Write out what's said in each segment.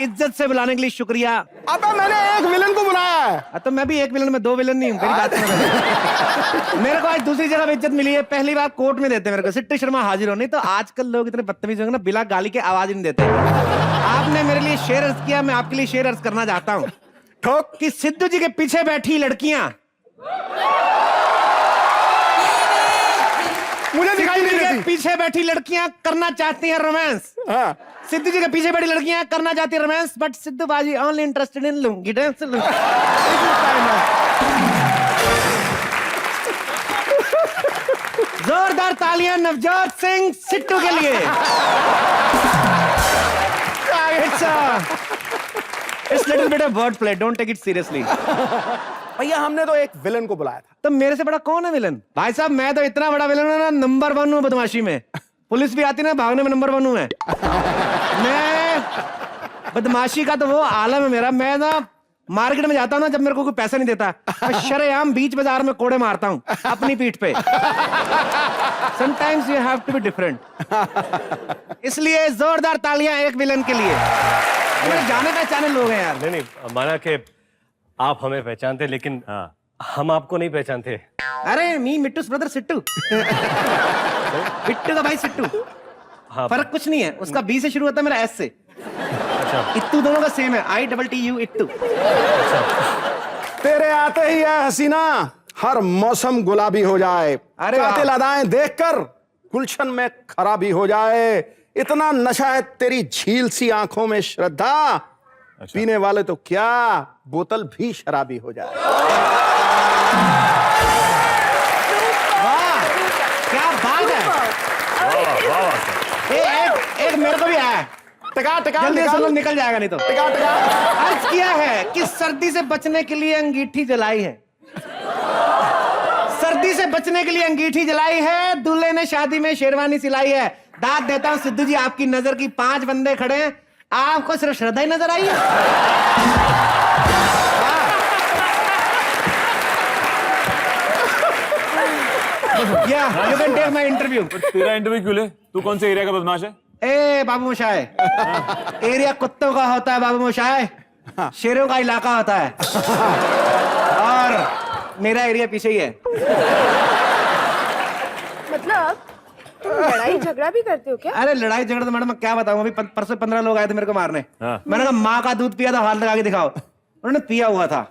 इज्जत से बुलाने के लिए शुक्रिया। अबे मैंने एक विलन को बुलाया है। तो मैं भी एक विलन में दो विलन नहीं हूँ, मेरी बात सुनो। मेरे को आज दूसरी जगह इज्जत मिली है, पहली बार कोर्ट में देते मेरे को, सिट्टू शर्मा हाजिर हो। नहीं तो आजकल लोग इतने बदतमीज होंगे ना, बिना गाली के आवाज नहीं देते। आपने मेरे लिए शेर अर्ज किया, मैं आपके लिए शेर अर्ज करना चाहता हूँ। ठोक कि सिद्धू जी के पीछे बैठी लड़कियां मुझे दिखाई नहीं देती। पीछे बैठी लड़कियां करना चाहती हैं रोमांस। हाँ। सिद्धू जी के पीछे बैठी लड़कियां करना चाहती है रोमांस, बट सिद्धू बाजी only interested in lungi dance. जोरदार तालियां नवजोत सिंह सिट्टू के लिए। It's little bit of word play, don't take it seriously. भैया हमने तो एक विलन को बुलाया था। तो मेरे से बड़ा कौन है विलन? भाई साहब मैं तो इतना बड़ा विलन हूं ना, नंबर 1 हूं बदमाशी में। पुलिस भी आती ना भागने में, नंबर 1 हूं मैं बदमाशी का तो वो आलम है मेरा। मैं ना मार्केट में जाता हूँ ना, जब मेरे को कोई पैसा नहीं देता, मैं शरेआम बीच बाजार में कोड़े मारता हूँ अपनी पीठ पे। Sometimes you have to be different. इसलिए जोरदार तालियां एक विलन के लिए। मेरे जाने पहचाने लोग हैं यार। नहीं, माना कि आप हमें पहचानते, लेकिन हम आपको नहीं पहचानते। अरे मी मिट्टू's ब्रदर सिट्टू। बिट्टू का भाई सिट्टू। हाँ, फर्क कुछ नहीं है, उसका बी से शुरू होता है, मेरा एस से। अच्छा। इत्तू दोनों का सेम है, ITTU इत्तू। तेरे आते ही है हसीना, हर मौसम गुलाबी हो जाए। अरे कातिल अदाएं देखकर गुलशन में खराबी हो जाए। इतना नशा है तेरी झील सी आंखों में श्रद्धा। अच्छा। पीने वाले तो क्या, बोतल भी शराबी हो जाए। वाह क्या बात है। एक मेरे को भी आया। टका टका जल्दी से लोग निकल जाएगा नहीं तो। टका टका अर्ज किया है कि सर्दी से बचने के लिए अंगीठी जलाई है। सर्दी से बचने के लिए अंगीठी जलाई है, दूल्हे ने शादी में शेरवानी सिलाई है। दाद देता हूं सिद्धू जी, आपकी नजर की 5 बंदे खड़े हैं, आपको सिर्फ श्रद्धा ही नजर आई है। Yeah, you can take my interview. तेरा इंटरव्यू क्यों ले? तू कौन से एरिया का बदमाश है? ए बाबू मोशाय, एरिया कुत्तों का होता है बाबू मोशाय, शेरों का इलाका होता है। और मेरा एरिया पीछे ही है। मतलब तुम लड़ाई झगड़ा भी करते हो क्या? अरे लड़ाई झगड़ा तो मैडम मैं क्या बताऊं, अभी परसों 15 लोग आए थे मेरे को मारने। हाँ। मैंने कहा माँ का दूध पिया था, हाथ लगा के दिखाओ। उन्होंने पिया हुआ था।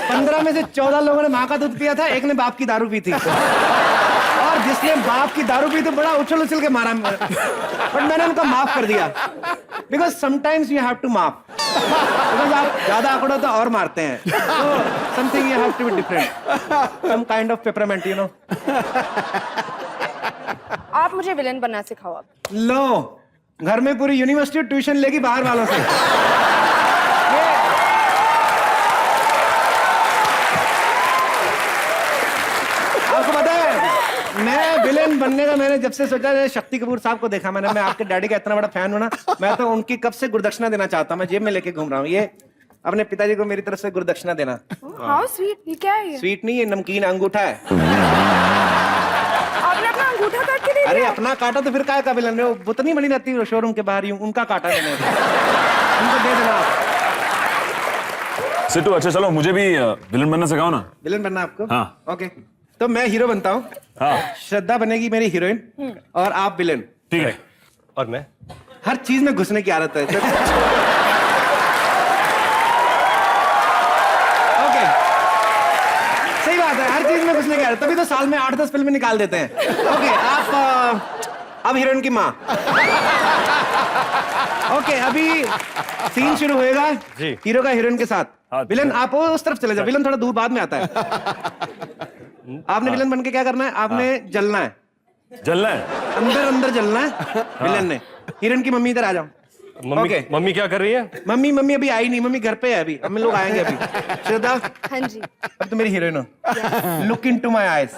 15 में से 14 लोगों ने माँ का दूध पिया था, एक ने बाप की दारू पी थी। और जिसने बाप की दारू पी तो बड़ा उछल उछल के मारा, बट मैंने उनको माफ कर दिया। Because sometimes you have to माफ, बिकॉज आप ज्यादा आंकड़ों तो और मारते हैं। तो something you have to be different, some kind of peppermint, you know. आप मुझे विलेन बनना सिखाओ अब। लो, घर में पूरी यूनिवर्सिटी ट्यूशन लेगी बाहर वालों से। आपको पता है मैं विलेन बनने का, मैंने जब से सोचा, शक्ति कपूर साहब को देखा मैंने, मैं आपके डैडी का इतना बड़ा फैन हूं ना, मैं तो उनकी कब से गुरदक्षिणा देना चाहता हूं। मैं जेब में लेके घूम रहा हूं, ये अपने पिताजी को मेरी तरफ से गुरदक्षिणा देना। How sweet. ये क्या है? स्वीट नहीं, ये नमकीन अंगूठा है। आपने अपना अंगूठा काट के दे दिया? अरे अपना काटा तो फिर काय का विलन? वो बुतनी बनी रहती है शोरूम के बाहर, यूं उनका काटा मैंने, उनको दे देना। सिट्टू अच्छा चलो मुझे भी विलन बनना सिखाओ ना। विलन बनना आपको? हाँ। ओके, तो मैं हीरो बनता हूँ, हाँ। श्रद्धा बनेगी मेरी हीरोइन, और आप विलेन। ठीक है। और मैं हर चीज में घुसने की आदत है। ओके, सही बात है, हर चीज में घुसने की आदत, तभी तो साल में 8-10 फिल्में निकाल देते हैं। ओके, आप हीरोइन की माँ। ओके, अभी सीन शुरू होएगा जी। हीरो का हीरोइन के साथ। हाँ, विलन आप उस तरफ चले जाओ, विलन थोड़ा दूर बाद में आता है। आपने विलन बन के क्या करना है? आपने जलना है, जलना है, अंदर अंदर जलना है विलन ने। हीरोइन की मम्मी इधर आ जाओ। मम्मी मम्मी क्या कर रही है? मम्मी अभी आई नहीं, मम्मी घर पे है अभी, हम लोग आएंगे अभी। श्रद्धा, हाँ जी। अब तो मेरी हीरोइन हो। Look into my eyes.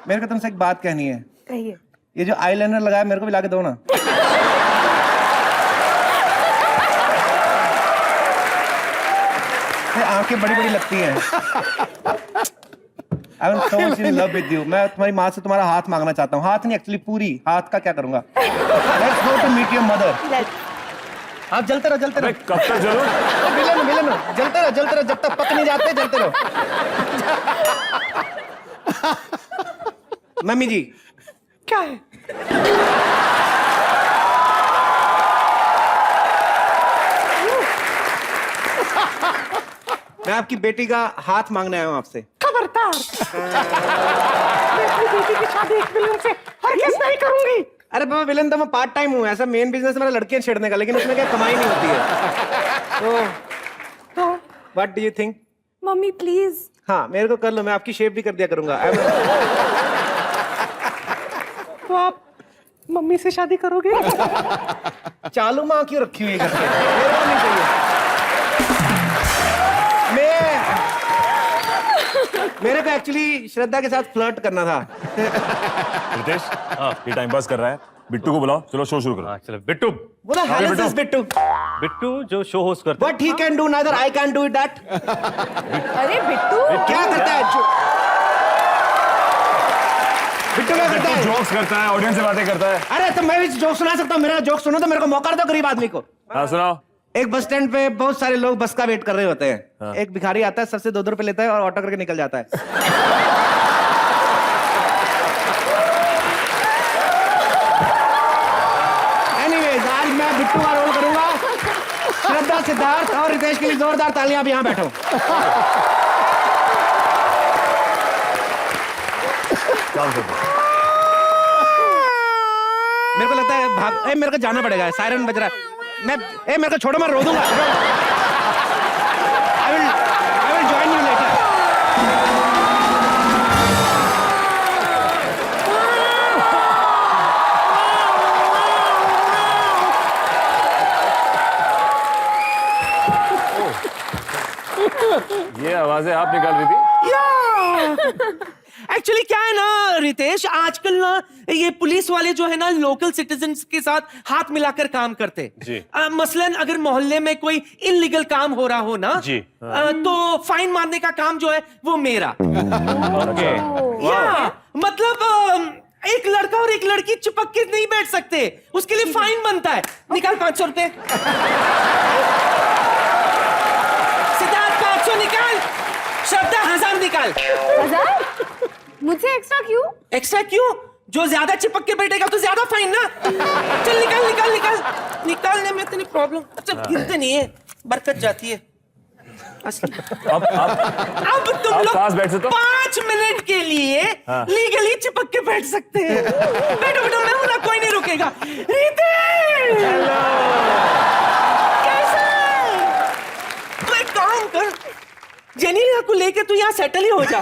मेरे को तुमसे एक बात कहनी है। कहिए। ये जो आईलाइनर लगाया मेरे को भी लाके दो ना। आंखें बड़ी बड़ी लगती हैं। I am so much in love with you. मैं तुम्हारी माँ से तुम्हारा हाथ मांगना चाहता हूँ। हाथ नहीं, एक्चुअली पूरी। हाथ का क्या करूंगा? Let's go to meet your mother. आप जलते रहो, जलते रहो। कब तक चलो? मिलन मिलन, जलते रहो, जलते रहो, जब तक पक नहीं जाते जलते रहो। मम्मी जी, क्या है? मैं आपकी बेटी का हाथ मांगने आया हूँ आपसे। खबरदार। मैं अपनी बेटी की शादी एक विलन से हरगिज़ नहीं करूंगी। अरे बाबा, विलन तो मैं पार्ट टाइम हूँ। ऐसा मेन बिजनेस मेरा लड़कियां छेड़ने का, लेकिन उसमें क्या कमाई नहीं होती है। तो what do you think? Mummy please. हाँ, मेरे को कर लो, मैं आपकी शेप भी कर दिया करूंगा। तो आप मम्मी से शादी करोगे? चालू माँ क्यों रखी हुई है घर पे? मेरे को नहीं चाहिए। मेरे को एक्चुअली श्रद्धा के साथ फ्लर्ट करना था। रितेश, ये टाइम पास कर रहा है। बिट्टू को बुलाओ, चलो शो शुरू करो। हाँ चलो बिट्टू। बोला हेलो दिस बिट्टू। बिट्टू जो शो होस्ट करता What he can do, neither I can do that. अरे बिट्टू। क्या करता है? बिट्टू क्या करता है? जोक्स करता है, ऑडियंस से बातें करता है। अरे तो मैं भी जोक सुना सकता हूँ। मेरा जोक सुनो तो मेरे को मौका दो, गरीब आदमी को। हाँ सुनाओ। एक बस स्टैंड पे बहुत सारे लोग बस का वेट कर रहे होते हैं। एक भिखारी आता है, सबसे 2-2 रुपए लेता है और ऑटो करके निकल जाता है। एनीवेज, आज मैं बिट्टू का रोल करूंगा। श्रद्धा, सिद्धार्थ और रितेश के लिए जोरदार तालियां। अब यहाँ बैठो। मेरे को लगता है भाग, मेरे को जाना पड़ेगा। सायरन बज रहा है। मेरे को छोड़ो, मैं रो दूंगा। I will join you later. ये आवाजें आप निकाल रही थी? एक्चुअली क्या है ना रितेश, आजकल ना ये पुलिस वाले जो है ना लोकल सिटीजन्स के साथ हाथ मिलाकर काम करते जी। मसलन अगर मोहल्ले में कोई इनलीगल काम हो रहा हो ना जी। तो फाइन मारने का काम जो है वो मेरा। ओके। या मतलब एक लड़का और एक लड़की चिपक के नहीं बैठ सकते, उसके लिए फाइन बनता है। निकाल 500 रुपए। सिद्धार्थ 500 निकाल। श्रद्धा 1000 निकाल। 1000? मुझे एक्स्ट्रा क्यों? एक्स्ट्रा क्यों? जो ज्यादा चिपक के बैठेगा तो ज्यादा फाइन ना। चल निकाल निकाल निकाल। निकालने में इतनी प्रॉब्लम। अच्छा गिरते नहीं है, बरकत जाती है। अब तुम लोग पास बैठ सकते हो? 5 मिनट के लिए लीगली चिपक के बैठ सकते हैं। बैठो बैठो, मैं हूं ना, कोई नहीं रुकेगा। रितेश! कैसा है? तू एक काम कर, जेनिया को लेके तू यहाँ सेटल ही हो जा।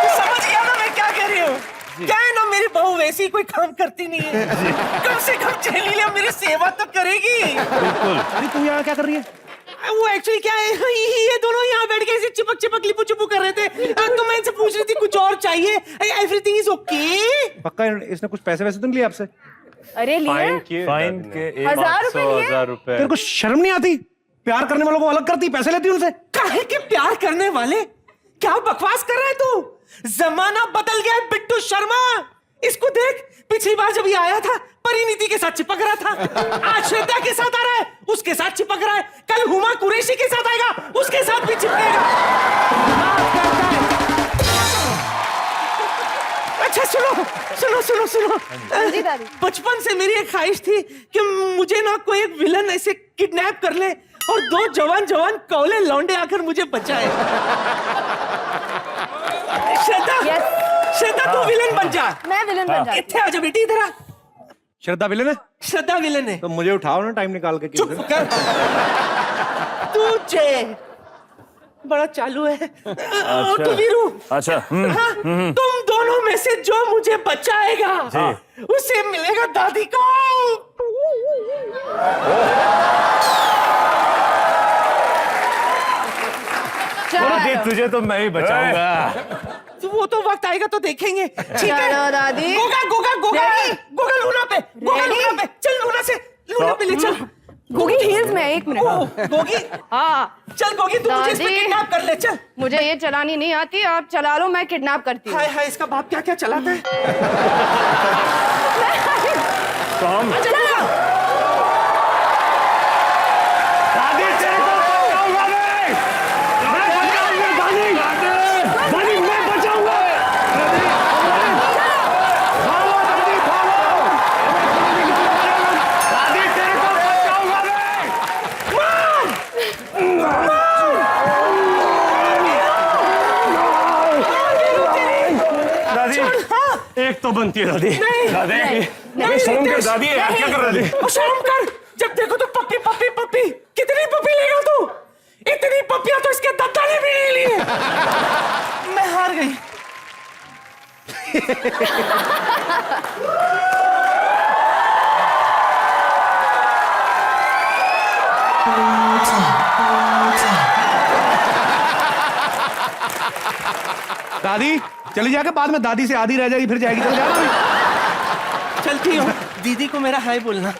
समझ गया ना मैं क्या कह रही हूँ? क्या है ना, मेरी बहू वैसी कोई काम करती नहीं है। कम से कम जेनिया मेरी सेवा तो करेगी। अरे तू यहाँ क्या कर रही है? वो एक्चुअली क्या है, ये दोनों यहाँ बैठ के ऐसे चिपक चिपक लिपू चुपू कर रहे थे। तो मैं इनसे पूछ रही थी कुछ और चाहिए? Everything is okay. पक्का इसने कुछ पैसे वैसे तो नहीं लिए आपसे? अरे लिए? फाइन के 1000 रुपए लिए? 1000 रुपए। तेरे को शर्म नहीं आती? प्यार करने वालों को अलग करती, पैसे लेती उनसे। काहे के प्यार करने वाले? क्या बकवास कर रहा है तू? जमाना बदल गया है बिट्टू शर्मा। इसको देख, पिछली बार जब ये आया था परिणीति के साथ चिपक रहा था, आज श्रद्धा के साथ आ रहा है, उसके साथ चिपक रहा है, कल हुमा कुरैशी के साथ आएगा, उसके साथ भी चिपकेगा। अच्छा सुनो सुनो सुनो सुनो, जी दादी। बचपन से मेरी एक ख्वाहिश थी कि मुझे ना कोई एक विलन ऐसे किडनैप कर ले और 2 जवान जवान कौले लौंडे आकर मुझे बचाए। श्रद्धा, श्रद्धा तू विलन बन जा। मैं विलन बन जाती इत्थे आजा बेटी, इधर आ। श्रद्धा विलन है श्रद्धा विलन है। तो मुझे उठाओ ना टाइम निकाल के। चुप कर। तुझे बड़ा चालू है। तो वीरू, अच्छा हाँ, तुम दोनों में से जो मुझे बचाएगा उसे मिलेगा दादी को। देख तुझे तो मैं ही बचाऊंगा। तो वो तो वक्त आएगा तो देखेंगे। ठीक है चलो दादी। गोगा गोगा गोगा Ready? गोगा लूना पे, गोगा Ready? लूना पे। चल लूना से, लूना पे ले चल। गोगी हील्स में है, 1 मिनट। ओह, गोगी, हाँ चल गोगी तू मुझे इस पे दादी। किडनैप कर ले, चल। मुझे ये चलानी नहीं आती, आप चला लो, मैं किडनैप करती हूँ। हाय हाय, इसका बाप क्या क्या चलाता है। तो हम चला लो। दादी तेरे को बचाऊंगा मैं बचाऊंगा दादी दादी मैं बचाऊंगा भागो दादी भागो दादी तेरे को बचाऊंगा मैं दादी एक तो बनती है दादी। दादी नहीं, शर्म कर रितेश, दादी, यार क्या कर रही है? और शर्म कर, जब देखो तो पप्पी पप्पी पप्पी। कितनी पप्पी लेगा तू? इतनी पप्पियां तो इसके दादा ने भी नहीं ली है। मैं हार गई। दादी चली जाके बाद में दादी से आधी रह जाएगी फिर जाएगी चल जाना चलती हूँ, दीदी को मेरा हाय बोलना।